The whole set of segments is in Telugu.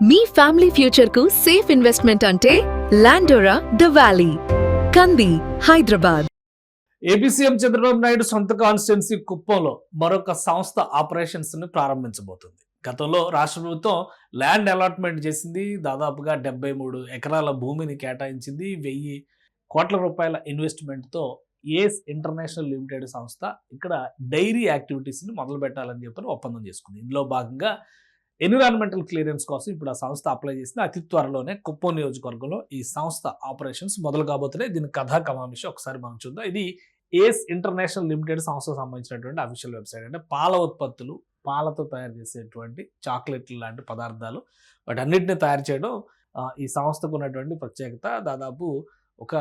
మీ ఫ్యామిలీ ఫ్యూచర్ కు సేఫ్ ఇన్వెస్ట్మెంట్ అంటే లాండోరా ద వ్యాలీ, కంది, హైదరాబాద్. ఏపీ సీఎం చంద్రబాబు నాయుడు సొంత కాన్స్టిట్యున్సీ కుప్పంలో మరొక సంస్థ ఆపరేషన్స్ ని ప్రారంభించబోతుంది. గతంలో రాష్ట్ర ప్రభుత్వం ల్యాండ్ అలాట్మెంట్ చేసింది, దాదాపుగా 73 ఎకరాల భూమిని కేటాయించింది. 1000 కోట్ల రూపాయల ఇన్వెస్ట్మెంట్తో ఏస్ ఇంటర్నేషనల్ లిమిటెడ్ సంస్థ ఇక్కడ డైరీ యాక్టివిటీస్ని మొదలు పెట్టాలని చెప్పి ఒప్పందం చేసుకుంది. ఇందులో భాగంగా ఎన్విరాన్మెంటల్ క్లియరెన్స్ కోసం ఇప్పుడు ఆ సంస్థ అప్లై చేసింది. అతి త్వరలోనే కుప్పం నియోజకవర్గంలో ఈ సంస్థ ఆపరేషన్స్ మొదలు కాబోతున్నాయి. దీని కథా కమాంశం ఒకసారి మనం చూద్దాం. ఇది ఏస్ ఇంటర్నేషనల్ లిమిటెడ్ సంస్థకు సంబంధించినటువంటి అఫీషియల్ వెబ్సైట్. అంటే పాల ఉత్పత్తులు, పాలతో తయారు చేసేటువంటి చాక్లెట్లు లాంటి పదార్థాలు, వాటన్నిటిని తయారు చేయడం ఈ సంస్థకు ఉన్నటువంటి ప్రత్యేకత. దాదాపు ఒక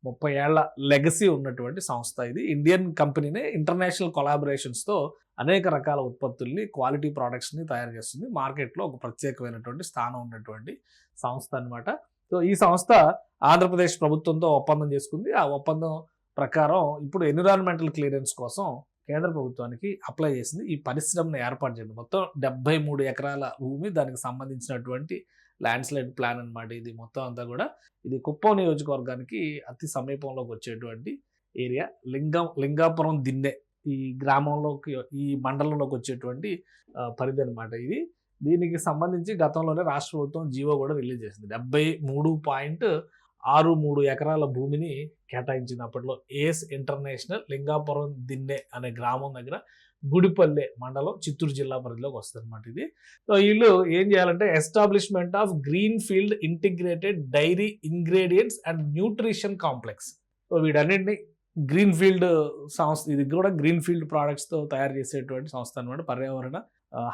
30 ఏళ్ల లెగసీ ఉన్నటువంటి సంస్థ ఇది. ఇండియన్ కంపెనీనే ఇంటర్నేషనల్ కొలాబరేషన్స్తో అనేక రకాల ఉత్పత్తుల్ని, క్వాలిటీ ప్రోడక్ట్స్ని తయారు చేస్తుంది. మార్కెట్లో ఒక ప్రత్యేకమైనటువంటి స్థానం ఉన్నటువంటి సంస్థ అనమాట. సో ఈ సంస్థ ఆంధ్రప్రదేశ్ ప్రభుత్వంతో ఒప్పందం చేసుకుంది. ఆ ఒప్పందం ప్రకారం ఇప్పుడు ఎన్విరాన్మెంటల్ క్లియరెన్స్ కోసం కేంద్ర ప్రభుత్వానికి అప్లై చేసింది. ఈ పరిశ్రమను ఏర్పాటు చేయండి. మొత్తం 73 ఎకరాల భూమి, దానికి సంబంధించినటువంటి ల్యాండ్స్లైడ్ ప్లాన్ అనమాట. ఇది మొత్తం అంతా కూడా ఇది కుప్పం నియోజకవర్గానికి అతి సమీపంలోకి వచ్చేటువంటి ఏరియా. లింగాపురం దిన్నె ఈ గ్రామంలోకి, ఈ మండలంలోకి వచ్చేటువంటి పరిధి అనమాట ఇది. దీనికి సంబంధించి గతంలోనే రాష్ట్ర ప్రభుత్వం జీవో కూడా రిలీజ్ చేసింది. 73.63 ఎకరాల భూమిని కేటాయించింది అప్పట్లో. ఏస్ ఇంటర్నేషనల్ లింగాపురం దిన్నె అనే గ్రామం దగ్గర, గుడిపల్లె మండలం, చిత్తూరు జిల్లా పరిధిలోకి వస్తుంది అనమాట ఇది. సో వీళ్ళు ఏం చేయాలంటే establishment of green field integrated dairy ingredients and nutrition complex. So వీటన్నింటినీ గ్రీన్ ఫీల్డ్ సంస్థ, ఇది కూడా గ్రీన్ ఫీల్డ్ ప్రోడక్ట్స్తో తయారు చేసేటువంటి సంస్థ అనమాట. పర్యావరణ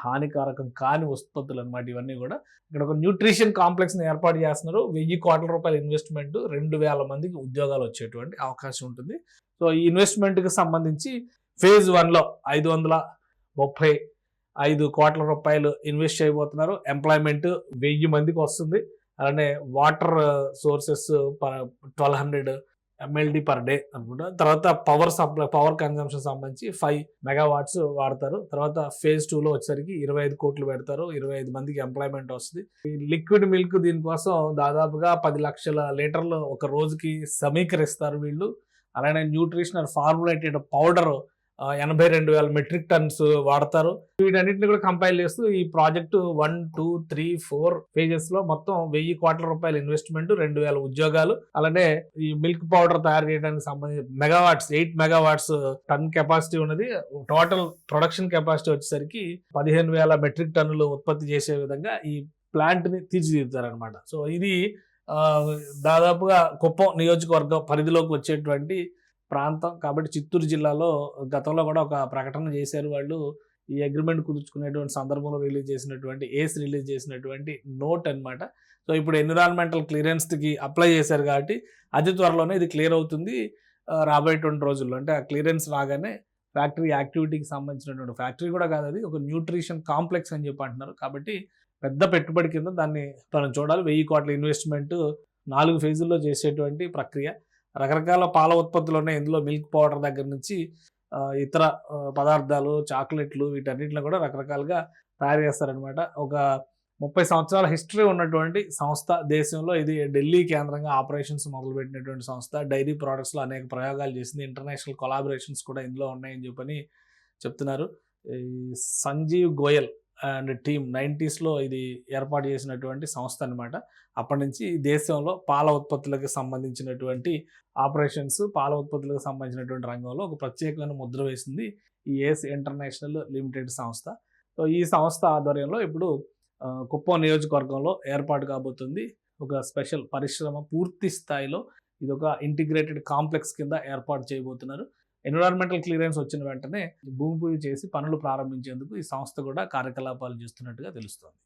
హానికారకం కాని ఉత్పత్తులు అనమాట ఇవన్నీ కూడా. ఇక్కడ ఒక న్యూట్రిషన్ కాంప్లెక్స్ని ఏర్పాటు చేస్తున్నారు. 1000 కోట్ల రూపాయల ఇన్వెస్ట్మెంట్, 2000 మందికి ఉద్యోగాలు వచ్చేటువంటి అవకాశం ఉంటుంది. సో ఈ ఇన్వెస్ట్మెంట్కి సంబంధించి ఫేజ్ 1లో 535 కోట్ల రూపాయలు ఇన్వెస్ట్ చేయబోతున్నారు. ఎంప్లాయ్మెంట్ 1000 మందికి వస్తుంది. అలానే water sources 1200 MLD per day అనుకుంటా. తర్వాత పవర్ కన్జంప్షన్ సంబంధించి 5 మెగావాట్స్ వాడతారు. తర్వాత ఫేజ్ 2లో వచ్చేసరికి 25 కోట్లు పెడతారు. 25 మందికి ఎంప్లాయ్మెంట్ వస్తుంది. ఈ లిక్విడ్ మిల్క్ దీనికోసం దాదాపుగా 10 లక్షల లీటర్లు ఒక రోజుకి సమీకరిస్తారు వీళ్ళు. అలానే nutritional formulated powder 82,000 metric tons వాడతారు. వీటన్నిటిని కూడా కంపైల్ చేస్తూ ఈ ప్రాజెక్టు 1, 2, 3, 4 ఫేజెస్ లో మొత్తం 1000 కోట్ల రూపాయల ఇన్వెస్ట్మెంట్, 2000 ఉద్యోగాలు. అలానే ఈ మిల్క్ పౌడర్ తయారు చేయడానికి సంబంధించి మెగావాట్స్, 8 మెగావాట్స్ టన్ కెపాసిటీ ఉన్నది. టోటల్ ప్రొడక్షన్ కెపాసిటీ వచ్చేసరికి 15,000 మెట్రిక్ టన్నులు ఉత్పత్తి చేసే విధంగా ఈ ప్లాంట్ ని తీర్చిదిద్దుతారనమాట. సో ఇది దాదాపుగా కుప్పం నియోజకవర్గం పరిధిలోకి వచ్చేటువంటి ప్రాంతం కాబట్టి చిత్తూరు జిల్లాలో గతంలో కూడా ఒక ప్రకటన చేశారు వాళ్ళు. ఈ అగ్రిమెంట్ కుదుర్చుకునేటువంటి సందర్భంలో రిలీజ్ చేసినటువంటి నోట్ అనమాట. సో ఇప్పుడు ఎన్విరాన్మెంటల్ క్లియరెన్స్కి అప్లై చేశారు కాబట్టి అతి త్వరలోనే ఇది క్లియర్ అవుతుంది. రాబోయేటువంటి రోజుల్లో, అంటే ఆ క్లియరెన్స్ రాగానే ఫ్యాక్టరీ యాక్టివిటీకి సంబంధించినటువంటి, ఫ్యాక్టరీ కూడా కాదు అది, ఒక న్యూట్రిషన్ కాంప్లెక్స్ అని చెప్పి అంటున్నారు. కాబట్టి పెద్ద పెట్టుబడి కింద దాన్ని మనం చూడాలి. 1000 కోట్ల ఇన్వెస్ట్మెంట్ 4 ఫేజుల్లో చేసేటువంటి ప్రక్రియ. రకరకాల పాల ఉత్పత్తులు ఉన్నాయి ఇందులో. మిల్క్ పౌడర్ దగ్గర నుంచి ఇతర పదార్థాలు, చాక్లెట్లు, వీటన్నిటిలో కూడా రకరకాలుగా తయారు చేస్తారనమాట. ఒక 30 సంవత్సరాల హిస్టరీ ఉన్నటువంటి సంస్థ దేశంలో. ఇది ఢిల్లీ కేంద్రంగా ఆపరేషన్స్ మొదలుపెట్టినటువంటి సంస్థ. డైరీ ప్రోడక్ట్స్లో అనేక ప్రయోగాలు చేసింది. ఇంటర్నేషనల్ కొలాబరేషన్స్ కూడా ఇందులో ఉన్నాయని చెప్పని చెప్తున్నారు. ఈ సంజీవ్ గోయల్ అండ్ టీమ్ 90sలో ఇది ఏర్పాటు చేసినటువంటి సంస్థ అనమాట. అప్పటి నుంచి దేశంలో పాల ఉత్పత్తులకు సంబంధించినటువంటి ఆపరేషన్స్, పాల ఉత్పత్తులకు సంబంధించినటువంటి రంగంలో ఒక ప్రత్యేకమైన ముద్ర వేసింది ఈ ఏస్ ఇంటర్నేషనల్ లిమిటెడ్ సంస్థ. సో ఈ సంస్థ ఆధ్వర్యంలో ఇప్పుడు కుప్పం నియోజకవర్గంలో ఏర్పాటు కాబోతుంది ఒక స్పెషల్ పరిశ్రమ. పూర్తి స్థాయిలో ఇది ఒక ఇంటిగ్రేటెడ్ కాంప్లెక్స్ కింద ఏర్పాటు చేయబోతున్నారు. ఎన్విరాన్మెంటల్ క్లియరెన్స్ వచ్చిన వెంటనే భూమి పూజ చేసి పనులు ప్రారంభించేందుకు ఈ సంస్థ కూడా కార్యకలాపాలు చేస్తున్నట్టుగా తెలుస్తోంది.